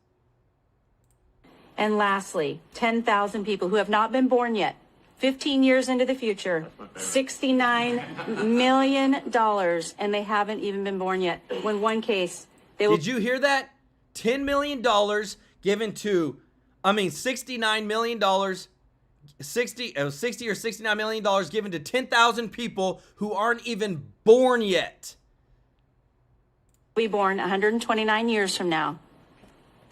And lastly, 10,000 people who have not been born yet, 15 years into the future, $69 million, and they haven't even been born yet. When one case, they will... Did you hear that? $10 million given to, $69 million, $60 or $69 million given to 10,000 people who aren't even born yet. Be born 129 years from now.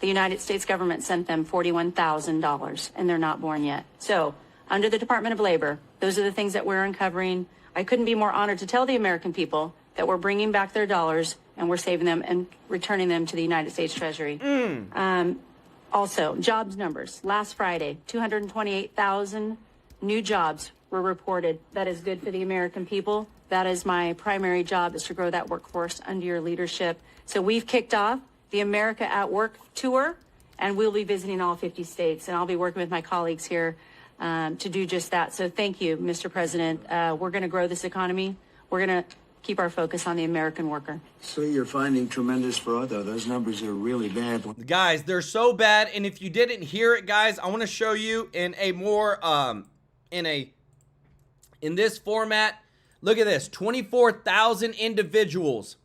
The United States government sent them $41,000, and they're not born yet. So, under the Department of Labor, those are the things that we're uncovering. I couldn't be more honored to tell the American people that we're bringing back their dollars and we're saving them and returning them to the United States Treasury. Also, jobs numbers. Last Friday, 228,000 new jobs were reported. That is good for the American people. That is my primary job, is to grow that workforce under your leadership. So we've kicked off the America at Work tour, and we'll be visiting all 50 states, and I'll be working with my colleagues here to do just that. So thank you, Mr. President. We're going to grow this economy. We're going to keep our focus on the American worker. So you're finding tremendous fraud, though. Those numbers are really bad. Guys, they're so bad, and if you didn't hear it, guys, I want to show you in a more, in this format. Look at this, 24,000 individuals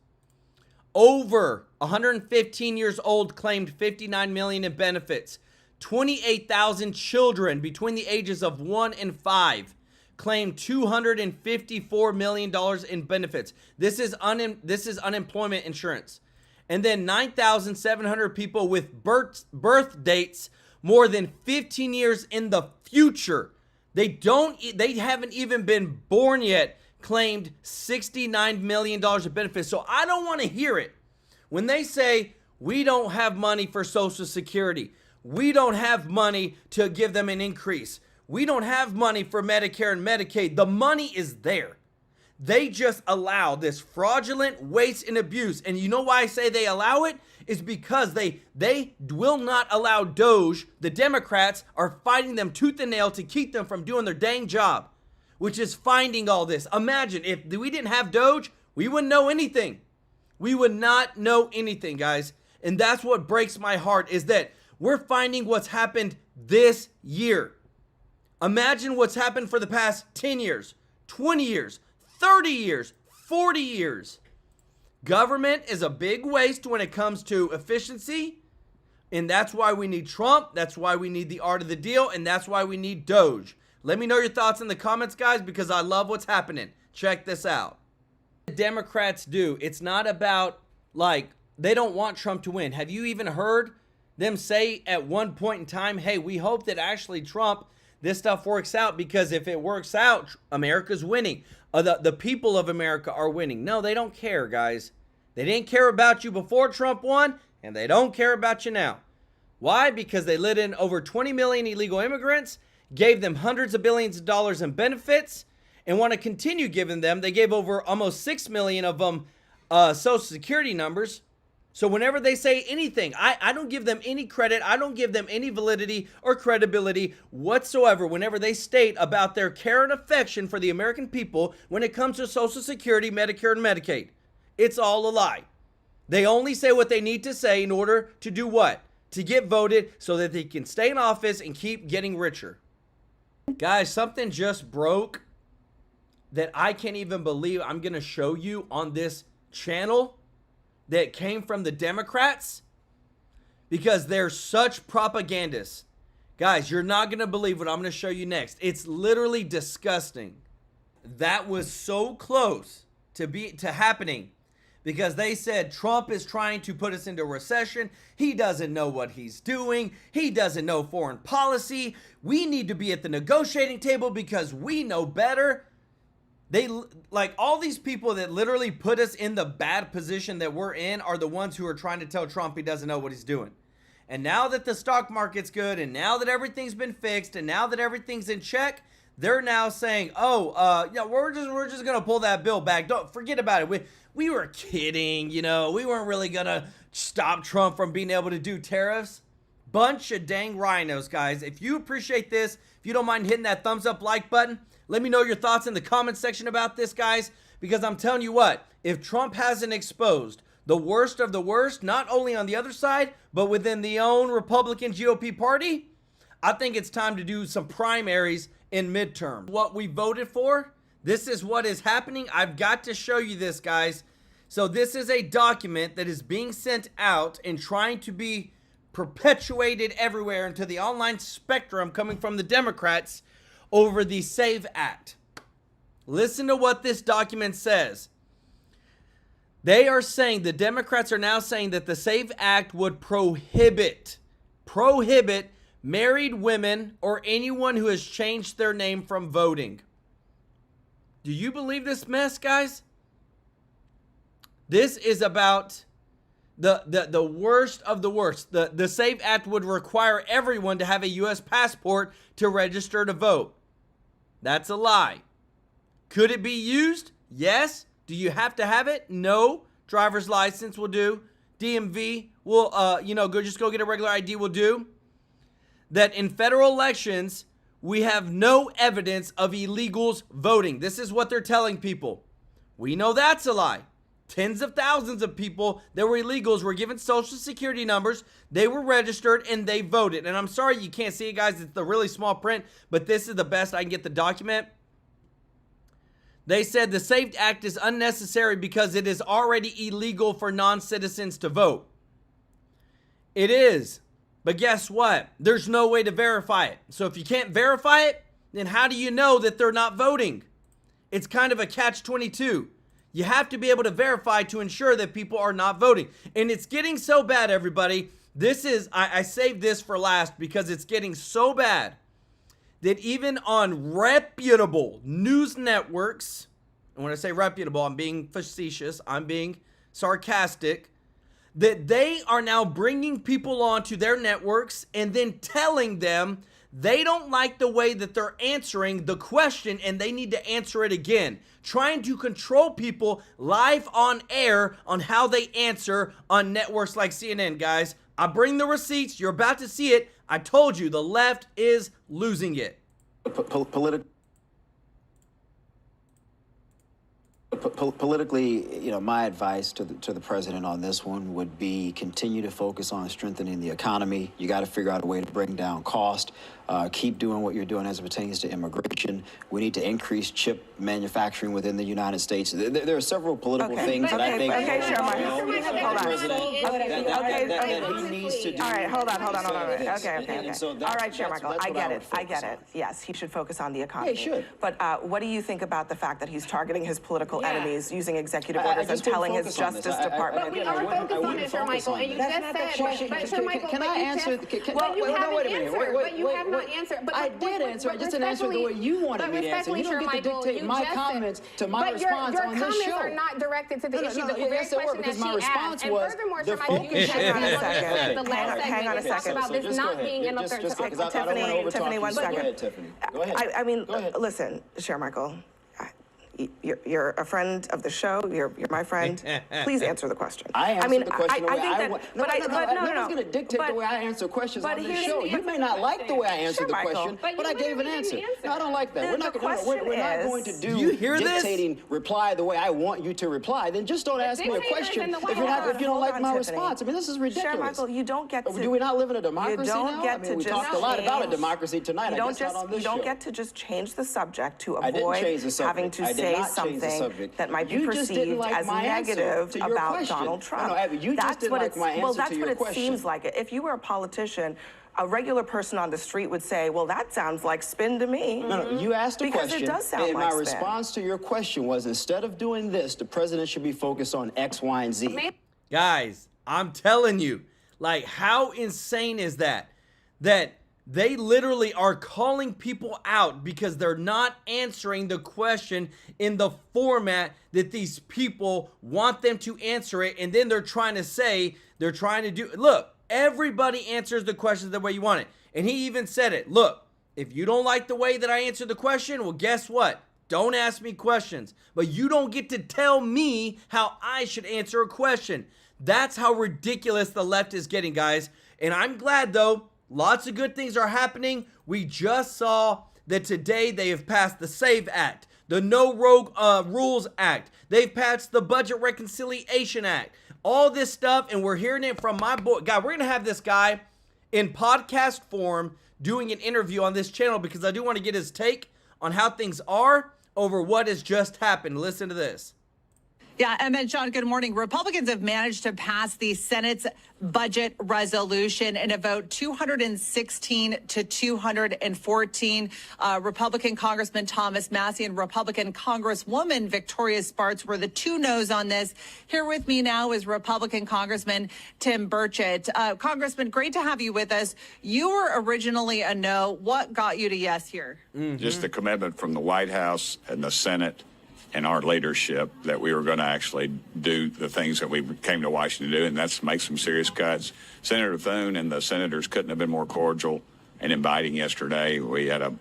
over 115 years old claimed $59 million in benefits. 28,000 children between the ages of 1 and 5 claimed $254 million in benefits. This is unemployment insurance. And then 9,700 people with birth dates more than 15 years in the future. They haven't even been born yet, claimed $69 million of benefits. So I don't want to hear it when they say we don't have money for Social Security. We don't have money to give them an increase. We don't have money for Medicare and Medicaid. The money is there. They just allow this fraudulent waste and abuse. And you know why I say they allow it? Is because they will not allow DOGE. The Democrats are fighting them tooth and nail to keep them from doing their dang job, which is finding all this. Imagine if we didn't have DOGE, we wouldn't know anything. We would not know anything, guys. And that's what breaks my heart, is that we're finding what's happened this year. Imagine what's happened for the past 10 years, 20 years, 30 years, 40 years. Government is a big waste when it comes to efficiency. And that's why we need Trump. That's why we need the art of the deal. And that's why we need DOGE. Let me know your thoughts in the comments, guys, because I love what's happening. Check this out. The Democrats do. It's not about, like, they don't want Trump to win. Have you even heard them say at one point in time, hey, we hope that actually Trump, this stuff works out, because if it works out, America's winning. The people of America are winning. No, they don't care, guys. They didn't care about you before Trump won, and they don't care about you now. Why? Because they let in over 20 million illegal immigrants. gave them hundreds of billions of dollars in benefits, and want to continue giving them. They gave over almost 6 million of them Social Security numbers. So whenever they say anything, I don't give them any credit. I don't give them any validity or credibility whatsoever whenever they state about their care and affection for the American people when it comes to Social Security, Medicare, and Medicaid. It's all a lie. They only say what they need to say in order to do what? To get voted so that they can stay in office and keep getting richer. Guys, something just broke that I can't even believe I'm going to show you on this channel that came from the Democrats because they're such propagandists. Guys, you're not going to believe what I'm going to show you next. It's literally disgusting. That was so close to happening because they said Trump is trying to put us into a recession. He doesn't know what he's doing. He doesn't know foreign policy. We need to be at the negotiating table because we know better. They, like, all these people that literally put us in the bad position that we're in are the ones who are trying to tell Trump he doesn't know what he's doing. And now that the stock market's good, and now that everything's been fixed, and now that everything's in check, they're now saying, we're just gonna pull that bill back. Don't forget about it. We were kidding, we weren't really gonna stop Trump from being able to do tariffs. Bunch of dang rhinos, guys. If you appreciate this, if you don't mind hitting that thumbs up like button, let me know your thoughts in the comment section about this, guys, because I'm telling you what, if Trump hasn't exposed the worst of the worst, not only on the other side, but within the own Republican GOP party, I think it's time to do some primaries in midterm. What we voted for, this is what is happening. I've got to show you this, guys. So this is a document that is being sent out and trying to be perpetuated everywhere into the online spectrum coming from the Democrats over the SAVE Act. Listen to what this document says. They are saying, the Democrats are now saying that the SAVE Act would prohibit married women or anyone who has changed their name from voting. Do you believe this mess, guys? This is about the worst of the worst. The SAVE Act would require everyone to have a U.S. passport to register to vote. That's a lie. Could it be used? Yes. Do you have to have it? No. Driver's license will do. DMV will, just go get a regular ID will do. That in federal elections, we have no evidence of illegals voting. This is what they're telling people. We know that's a lie. Tens of thousands of people that were illegals were given Social Security numbers. They were registered and they voted. And I'm sorry you can't see it, guys. It's the really small print, but this is the best I can get the document. They said the SAVE Act is unnecessary because it is already illegal for non-citizens to vote. It is. But guess what? There's no way to verify it. So if you can't verify it, then how do you know that they're not voting? It's kind of a catch-22. You have to be able to verify to ensure that people are not voting. And it's getting so bad, everybody. This is, I saved this for last because it's getting so bad that even on reputable news networks, and when I say reputable, I'm being facetious, I'm being sarcastic, that they are now bringing people onto their networks and then telling them they don't like the way that they're answering the question and they need to answer it again. Trying to control people live on air on how they answer on networks like CNN, guys. I bring the receipts. You're about to see it. I told you, the left is losing it. Politically, my advice to the president on this one would be continue to focus on strengthening the economy. You got to figure out a way to bring down cost. Keep doing what you're doing as it pertains to immigration. We need to increase chip manufacturing within the United States. There are several political things that I think the president that he needs to do. All right, hold on. Okay. All right, Chair Michael, I get it. Yes, he should focus on the economy. Yeah, he should. But what do you think about the fact that he's targeting his political political enemies using executive orders and just wouldn't telling his focus on this. Justice Department. But we are focused on it, Michael, and you just said, but Michael, can I answer? But you haven't answered. But you have not answered. But I did answer. I just didn't answer the way you wanted me to answer. You don't get to dictate my comments to my response on this show. But your comments are not directed to the issue. The very question that she asked. And furthermore, the Michael, you can hang on a second. the last Hang on a segment second. about this not being in a third. Tiffany, 1 second. Go ahead, Tiffany. Go ahead. I mean, listen, Chair Michael. You're a friend of the show. You're my friend. Please answer the question. I answered the question the way I want. No one's going to dictate the way I answer questions on this show. You may not like the way I answered the question, but I gave an answer. No, I don't like that. We're not going to do dictating reply the way I want you to reply. Then just don't ask me a question if you don't like my response. I mean, this is ridiculous. Chair Michael, you don't get to. Do we not live in a democracy now? You don't get to we talked a lot about a democracy tonight. I guess not on this show. You don't get to just change the subject to avoid having to say something that might be perceived as negative about Donald Trump. That's what it seems like. If you were a politician, a regular person on the street would say, well, that sounds like spin to me. No, you asked a question. Because it does sound like spin. And my response to your question was, instead of doing this, the president should be focused on X, Y, and Z. Guys, I'm telling you, like, how insane is that? That they literally are calling people out because they're not answering the question in the format that these people want them to answer it. And then they're trying to do, look, everybody answers the questions the way you want it. And he even said it. Look, if you don't like the way that I answer the question, well, guess what? Don't ask me questions. But you don't get to tell me how I should answer a question. That's how ridiculous the left is getting, guys. And I'm glad, though. Lots of good things are happening. We just saw that today they have passed the SAVE Act, the No Rogue Rules Act. They've passed the Budget Reconciliation Act. All this stuff, and we're hearing it from my boy. God, we're going to have this guy in podcast form doing an interview on this channel because I do want to get his take on how things are over what has just happened. Listen to this. Yeah, and then, Sean, good morning. Republicans have managed to pass the Senate's budget resolution in a vote 216 to 214. Republican Congressman Thomas Massey and Republican Congresswoman Victoria Spartz were the two no's on this. Here with me now is Republican Congressman Tim Burchett. Congressman, great to have you with us. You were originally a no. What got you to yes here? Just the commitment from the White House and the Senate and our leadership that we were going to actually do the things that we came to Washington to do, and that's make some serious cuts. Senator Thune and the senators couldn't have been more cordial and inviting yesterday. We had a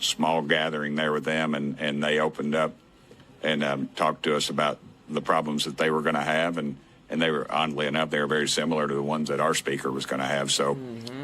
small gathering there with them, and they opened up and talked to us about the problems that they were going to have, and they were, oddly enough, they were very similar to the ones that our speaker was going to have. So,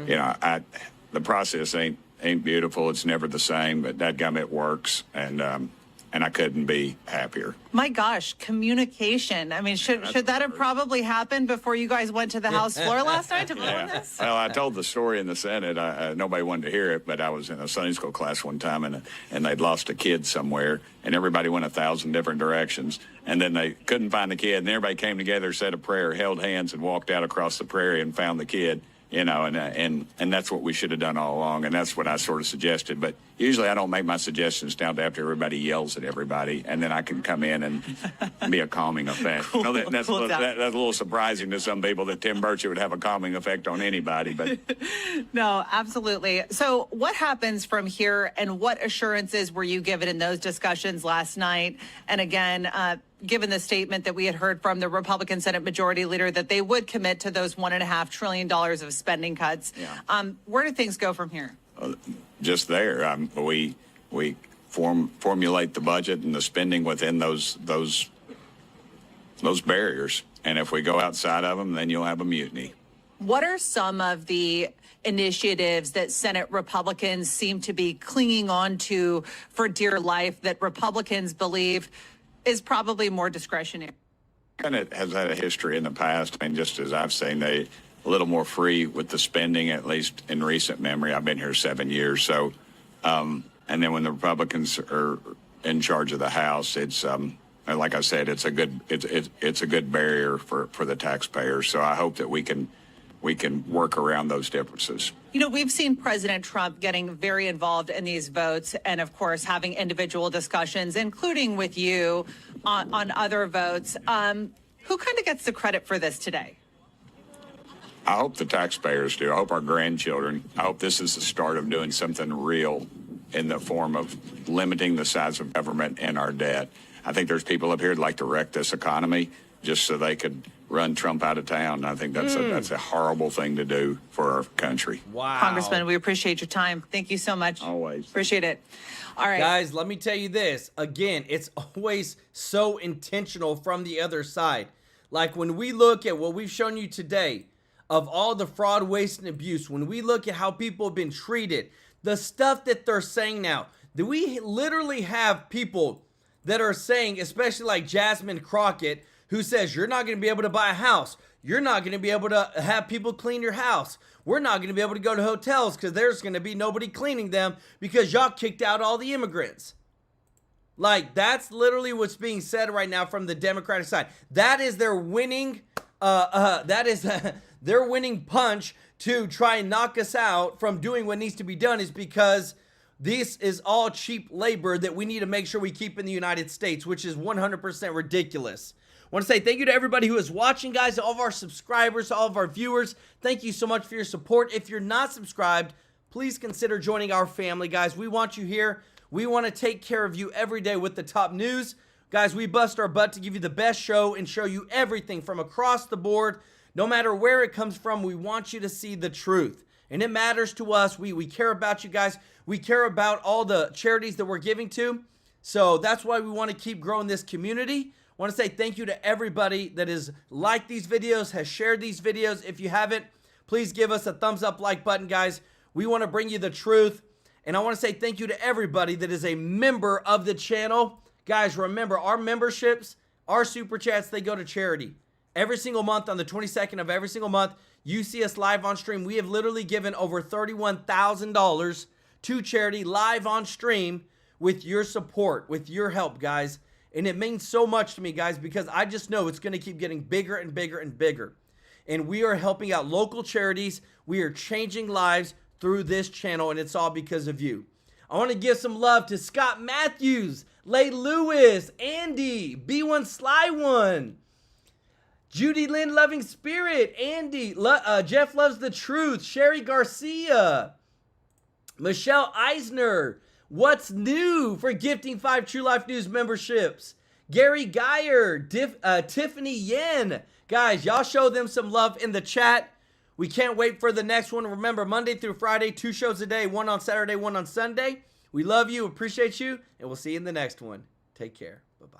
the process ain't beautiful. It's never the same, but dadgum, it works, and I couldn't be happier. My gosh, communication. I mean, should that have probably happened before you guys went to the House floor last night to vote on this? Well, I told the story in the Senate. Nobody wanted to hear it, but I was in a Sunday school class one time, and they'd lost a kid somewhere, and everybody went 1,000 different directions, and then they couldn't find the kid, and everybody came together, said a prayer, held hands, and walked out across the prairie and found the kid. And that's what we should have done all along, and that's what I sort of suggested. But usually I don't make my suggestions down to after everybody yells at everybody, and then I can come in and be a calming effect. Cool, that's a little surprising to some people that Tim Burchett would have a calming effect on anybody. But no, absolutely. So what happens from here, and what assurances were you given in those discussions last night? And again, given the statement that we had heard from the Republican Senate Majority Leader that they would commit to those $1.5 trillion of spending cuts. Yeah. Where do things go from here? Just there. We formulate the budget and the spending within those barriers. And if we go outside of them, then you'll have a mutiny. What are some of the initiatives that Senate Republicans seem to be clinging on to for dear life that Republicans believe is probably more discretionary? And it has had a history in the past. I mean, just as I've seen, they a little more free with the spending, at least in recent memory. I've been here 7 years. So, and then when the Republicans are in charge of the House, it's like I said, it's a good barrier for the taxpayers. So I hope that we can we can work around those differences. You know, we've seen President Trump getting very involved in these votes and, of course, having individual discussions, including with you on other votes. Who kind of gets the credit for this today? I hope the taxpayers do. I hope our grandchildren. I hope this is the start of doing something real in the form of limiting the size of government and our debt. I think there's people up here that like to wreck this economy just so they could run Trump out of town. I think that's a horrible thing to do for our country. Wow. Congressman, we appreciate your time. Thank you so much. Always. Appreciate it. All right. Guys, let me tell you this. Again, it's always so intentional from the other side. Like when we look at what we've shown you today of all the fraud, waste, and abuse, when we look at how people have been treated, the stuff that they're saying now, that we literally have people that are saying, especially like Jasmine Crockett, who says you're not going to be able to buy a house. You're not going to be able to have people clean your house. We're not going to be able to go to hotels because there's going to be nobody cleaning them because y'all kicked out all the immigrants. Like, that's literally what's being said right now from the Democratic side. That is their winning, their winning punch to try and knock us out from doing what needs to be done, is because this is all cheap labor that we need to make sure we keep in the United States, which is 100% ridiculous. I want to say thank you to everybody who is watching, guys, to all of our subscribers, to all of our viewers. Thank you so much for your support. If you're not subscribed, please consider joining our family, guys. We want you here. We want to take care of you every day with the top news. Guys, we bust our butt to give you the best show and show you everything from across the board. No matter where it comes from, we want you to see the truth. And it matters to us. We care about you guys. We care about all the charities that we're giving to. So that's why we want to keep growing this community. I want to say thank you to everybody that has liked these videos, has shared these videos. If you haven't, please give us a thumbs up like button, guys. We want to bring you the truth. And I want to say thank you to everybody that is a member of the channel. Guys, remember, our memberships, our super chats, they go to charity. Every single month, on the 22nd of every single month, you see us live on stream. We have literally given over $31,000 to charity live on stream with your support, with your help, guys. And it means so much to me, guys, because I just know it's going to keep getting bigger and bigger and bigger. And we are helping out local charities. We are changing lives through this channel, and it's all because of you. I want to give some love to Scott Matthews, Lay Lewis, Andy, B1 Sly One, Judy Lynn Loving Spirit, Andy, Jeff Loves the Truth, Sherry Garcia, Michelle Eisner, What's New for gifting 5 True Life News memberships, Gary Geyer, Tiffany Yen. Guys, y'all show them some love in the chat. We can't wait for the next one. Remember, Monday through Friday, 2 shows a day, 1 on Saturday, 1 on Sunday. We love you, appreciate you, and we'll see you in the next one. Take care. Bye-bye.